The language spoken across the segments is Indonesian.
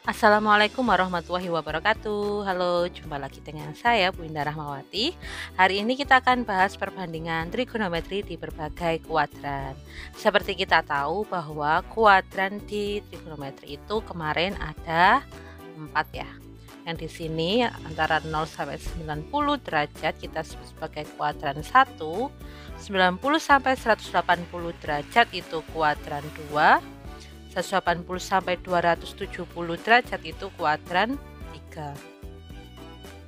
Assalamualaikum warahmatullahi wabarakatuh. Halo, jumpa lagi dengan saya Bu Indah Rahmawati. Hari ini kita akan bahas perbandingan trigonometri di berbagai kuadran. Seperti kita tahu bahwa kuadran di trigonometri itu kemarin ada 4 ya. Yang di sini antara 0 sampai 90 derajat kita sebut sebagai kuadran 1, 90 sampai 180 derajat itu kuadran 2, 180 sampai 270 derajat itu kuadran 3.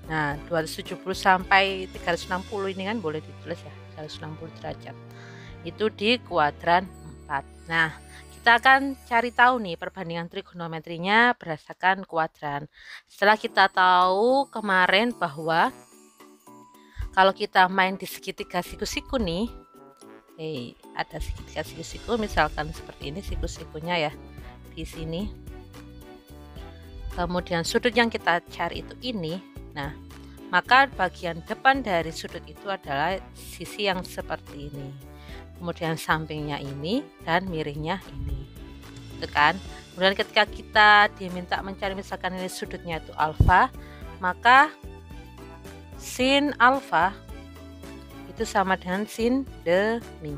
Nah, 270 sampai 360 ini kan boleh ditulis ya, 160 derajat. Itu di kuadran 4. Nah, kita akan cari tahu nih perbandingan trigonometrinya berdasarkan kuadran. Setelah kita tahu kemarin bahwa kalau kita main di segitiga siku-siku nih, ada segitiga siku-siku, misalkan seperti ini siku-sikunya ya di sini. Kemudian sudut yang kita cari itu ini. Nah, maka bagian depan dari sudut itu adalah sisi yang seperti ini. Kemudian sampingnya ini dan miringnya ini. Itu kan? Kemudian ketika kita diminta mencari misalkan ini sudutnya itu alfa, maka sin alfa itu sama dengan sin demi.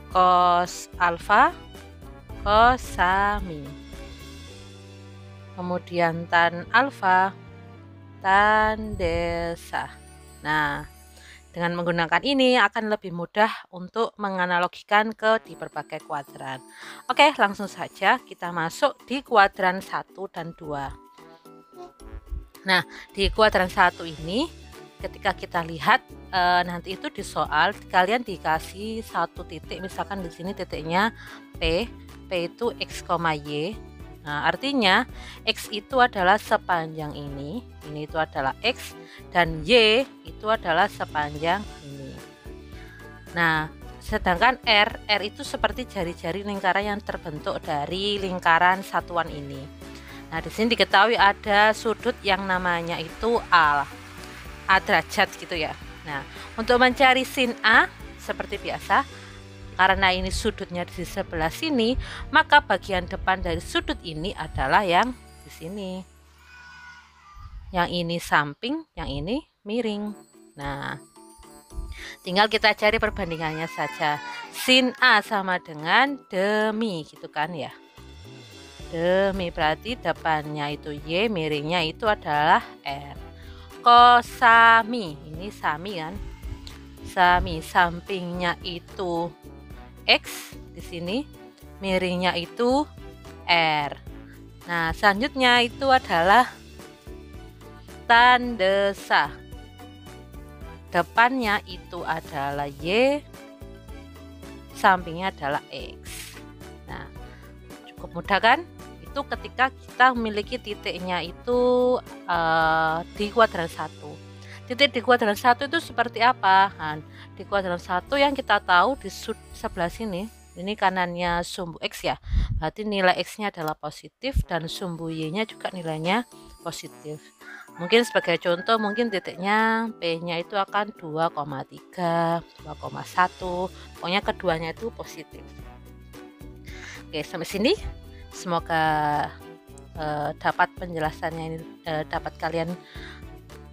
Cos alfa, cosami. Kemudian tan alfa, tan desa. Nah, dengan menggunakan ini akan lebih mudah untuk menganalogikan di berbagai kuadran. Oke, langsung saja kita masuk di kuadran 1 dan 2. Nah, di kuadran 1 ini ketika kita lihat nanti itu di soal kalian dikasih satu titik, misalkan di sini titiknya P itu X, Y. Nah, artinya X itu adalah sepanjang ini itu adalah X, dan Y itu adalah sepanjang ini. Nah, sedangkan R itu seperti jari-jari lingkaran yang terbentuk dari lingkaran satuan ini. Nah, di sini diketahui ada sudut yang namanya itu A derajat gitu ya. Nah, untuk mencari sin A seperti biasa, karena ini sudutnya di sebelah sini, maka bagian depan dari sudut ini adalah yang di sini. Yang ini samping, yang ini miring. Nah, tinggal kita cari perbandingannya saja. Sin A sama dengan demi gitu kan ya. Demi berarti depannya itu Y, miringnya itu adalah R. Kosami, ini sami kan, sami sampingnya itu X di sini, miringnya itu R. Nah, selanjutnya itu adalah tan desa, depannya itu adalah Y, sampingnya adalah X. Nah, cukup mudah kan? Itu ketika kita memiliki titiknya itu di kuadran 1. Titik di kuadran 1 itu seperti apa? Nah, di kuadran 1 yang kita tahu di sebelah sini, ini kanannya sumbu X ya. Berarti nilai X-nya adalah positif dan sumbu Y-nya juga nilainya positif. Mungkin sebagai contoh, mungkin titiknya P-nya itu akan 2,3, 2,1. Pokoknya keduanya itu positif. Oke, sampai sini. Semoga dapat penjelasannya ini dapat kalian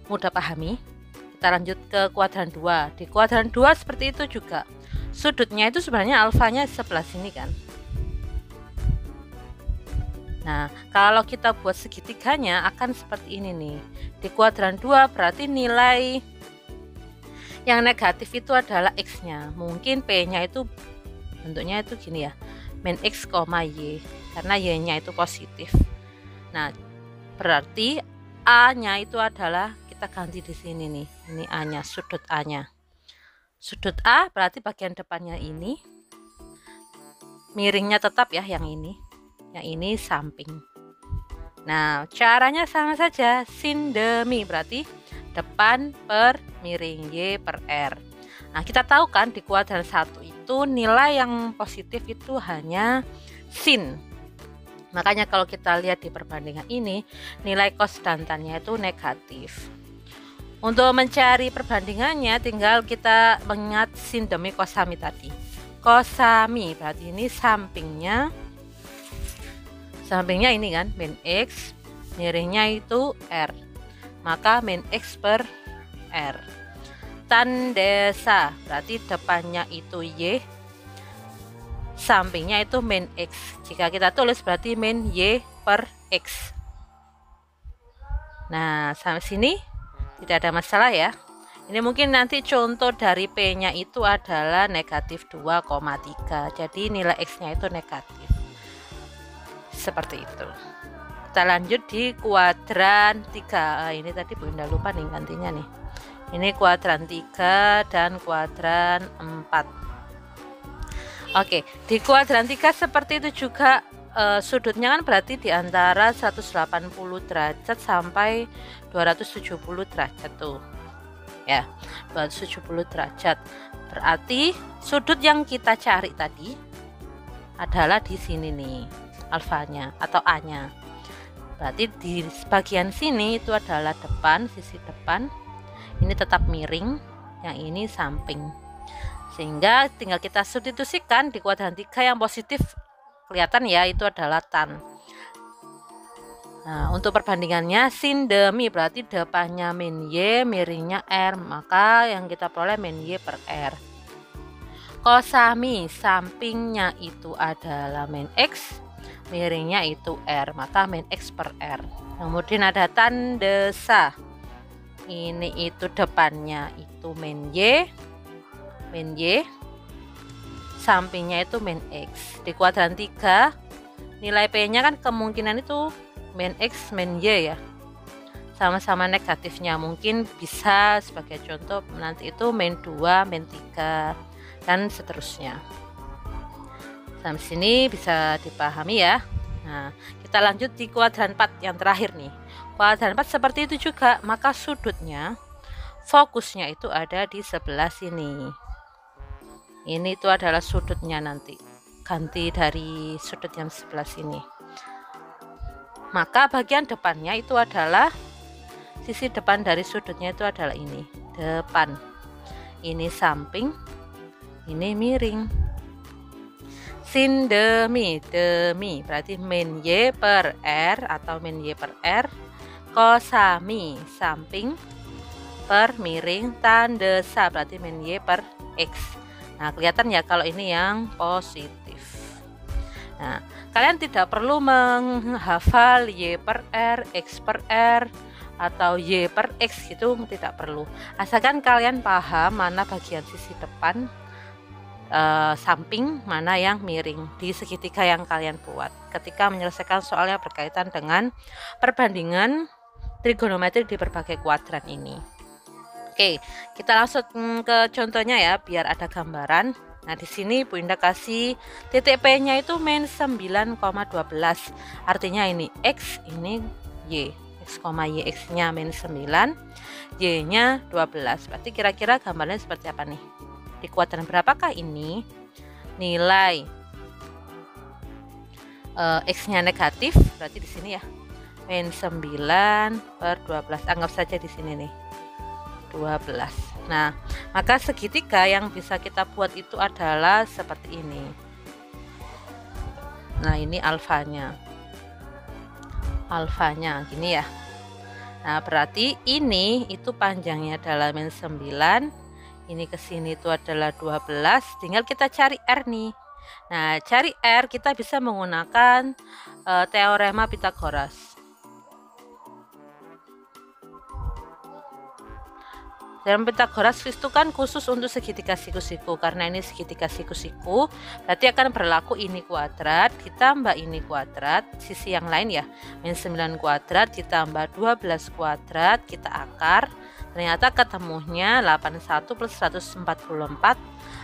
mudah pahami. Kita lanjut ke kuadran 2. Di kuadran 2 seperti itu juga. Sudutnya itu sebenarnya alfanya sebelah sini kan. Nah, kalau kita buat segitiganya akan seperti ini nih. Di kuadran 2 berarti nilai yang negatif itu adalah X-nya. Mungkin P-nya itu bentuknya itu gini ya. Min X, Y, karena Y-nya itu positif. Nah, berarti A-nya itu adalah kita ganti di sini nih. Ini A-nya, sudut A-nya. Sudut A berarti bagian depannya ini. Miringnya tetap ya yang ini. Yang ini samping. Nah, caranya sama saja. Sin demi berarti depan per miring Y per R. Nah, kita tahu kan di kuadran 1 itu nilai yang positif itu hanya sin. Makanya kalau kita lihat di perbandingan ini, nilai konstantannya itu negatif. Untuk mencari perbandingannya tinggal kita mengingat sin demi kosami tadi. Kosami berarti ini sampingnya ini kan min X, miringnya itu R, maka min X per R. Tandesa berarti depannya itu Y, sampingnya itu min X. Jika kita tulis berarti min Y per X. Nah, sampai sini tidak ada masalah ya. Ini mungkin nanti contoh dari P-nya itu adalah negatif 2,3. Jadi nilai X-nya itu negatif. Seperti itu. Kita lanjut di kuadran 3. Ini tadi Bunda lupa nih gantinya nih. Ini kuadran 3 dan kuadran 4. Oke, di kuadran 3 seperti itu juga. Sudutnya kan berarti di antara 180 derajat sampai 270 derajat tuh ya, 270 derajat. Berarti sudut yang kita cari tadi adalah di sini nih, alfanya atau A nya. Berarti di bagian sini itu adalah depan, sisi depan ini tetap miring, yang ini samping, sehingga tinggal kita substitusikan di kuadran 3 yang positif. Kelihatan ya, itu adalah tan. Nah, untuk perbandingannya sin demi berarti depannya min Y, miringnya R, maka yang kita peroleh min Y per R. Kosami sampingnya itu adalah min X, miringnya itu R, maka min X per R. Kemudian ada tandesa, ini itu depannya itu min Y, sampingnya itu min X. Di kuadran 3 nilai P-nya kan kemungkinan itu min X min Y ya, sama-sama negatifnya. Mungkin bisa sebagai contoh nanti itu min 2 min 3 dan seterusnya. Sampai sini bisa dipahami ya. Nah, kita lanjut di kuadran 4 yang terakhir nih. Kuadran 4 seperti itu juga, maka sudutnya fokusnya itu ada di sebelah sini. Ini itu adalah sudutnya nanti, ganti dari sudut yang sebelah sini. Maka bagian depannya itu adalah sisi depan dari sudutnya itu adalah ini, depan. Ini samping, ini miring. Sin demi berarti min Y per R atau min Y per R. Kosami samping per miring, tandesa berarti min Y per X. Nah, kelihatan ya kalau ini yang positif. Nah, kalian tidak perlu menghafal Y per R, X per R, atau Y per X gitu, tidak perlu. Asalkan kalian paham mana bagian sisi depan, samping, mana yang miring di segitiga yang kalian buat ketika menyelesaikan soal yang berkaitan dengan perbandingan trigonometri di berbagai kuadran ini. Oke, kita langsung ke contohnya ya biar ada gambaran. Nah, di sini Bu Indah kasih titik P-nya itu min 9,12. Artinya ini X, ini Y. X, Y, X-nya min 9, Y-nya 12. Berarti kira-kira gambarnya seperti apa nih? Di kuadran berapakah ini? Nilai X-nya negatif, berarti di sini ya. Min 9 per 12. Anggap saja di sini nih. 12. Nah, maka segitiga yang bisa kita buat itu adalah seperti ini. Nah, ini alfanya. Alfanya gini ya. Nah, berarti ini itu panjangnya adalah min 9. Ini ke sini itu adalah 12. Tinggal kita cari R nih. Nah, cari R kita bisa menggunakan teorema Pythagoras. Dalam Pythagoras itu kan khusus untuk segitiga siku-siku. Karena ini segitiga siku-siku, berarti akan berlaku ini kuadrat ditambah ini kuadrat, sisi yang lain ya, min 9 kuadrat ditambah 12 kuadrat, kita akar. Ternyata ketemunya 81 plus 144,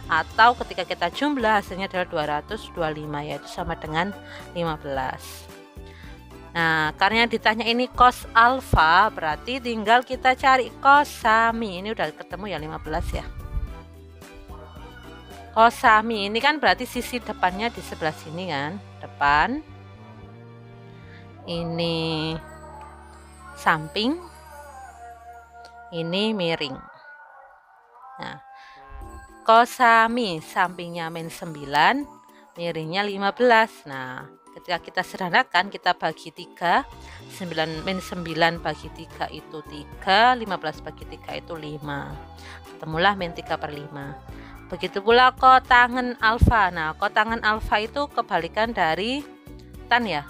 atau ketika kita jumlah hasilnya adalah 225, yaitu sama dengan 15. Nah, karena ditanya ini cos alfa, berarti tinggal kita cari kosami. Ini udah ketemu ya 15 ya. Kosami ini kan berarti sisi depannya di sebelah sini kan, depan. Ini samping. ini miring. Nah, kosami sampingnya min 9, miringnya 15. Nah, ketika kita sederhanakan, kita bagi 3, 9 min 9 bagi 3 itu 3, 15 bagi 3 itu 5. Ketemulah min 3/5. Begitu pula kotangan alfa. Nah, kotangan alfa itu kebalikan dari tan ya.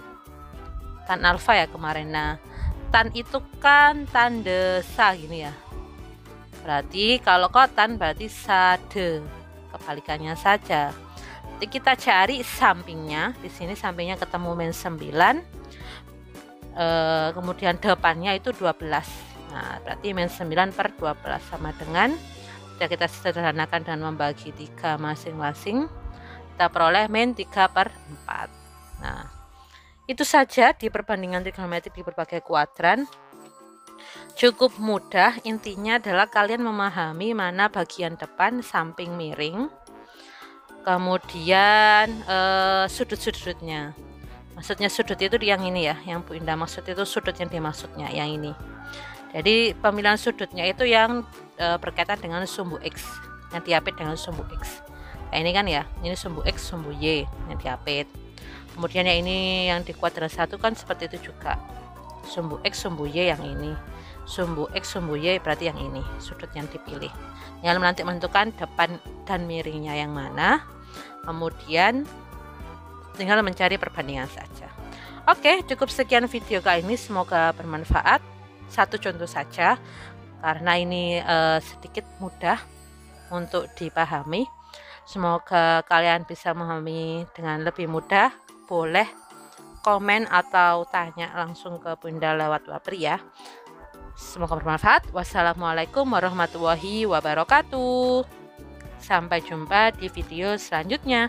Tan alfa ya kemarin. Nah, tan itu kan tanda sa gini ya. Berarti kalau kotan berarti sade. Kebalikannya saja. Jadi kita cari sampingnya. Di sini sampingnya ketemu min 9. Kemudian depannya itu 12. Nah, berarti min 9/12 sama dengan, kita sederhanakan dengan membagi 3 masing-masing, kita peroleh min 3/4. Nah, itu saja di perbandingan trigonometrik di berbagai kuadran. Cukup mudah, intinya adalah kalian memahami mana bagian depan samping miring, kemudian sudut-sudutnya. Maksudnya sudut itu yang ini ya, yang Bu Indah maksud itu sudut yang dimaksudnya yang ini. Jadi pemilihan sudutnya itu yang berkaitan dengan sumbu X, yang diapit dengan sumbu X. Nah, ini kan ya, ini sumbu X, sumbu Y yang diapit. Kemudian yang ini yang di kuadran 1 kan seperti itu juga. Sumbu X, sumbu Y yang ini. Sumbu X, sumbu Y berarti yang ini, sudut yang dipilih. Yang nanti menentukan depan dan miringnya yang mana. Kemudian tinggal mencari perbandingan saja. Oke, cukup sekian video kali ini, semoga bermanfaat. Satu contoh saja, karena ini sedikit mudah untuk dipahami. Semoga kalian bisa memahami dengan lebih mudah. Boleh komen atau tanya langsung ke Bunda lewat Wapri ya. Semoga bermanfaat. Wassalamualaikum warahmatullahi wabarakatuh. Sampai jumpa di video selanjutnya.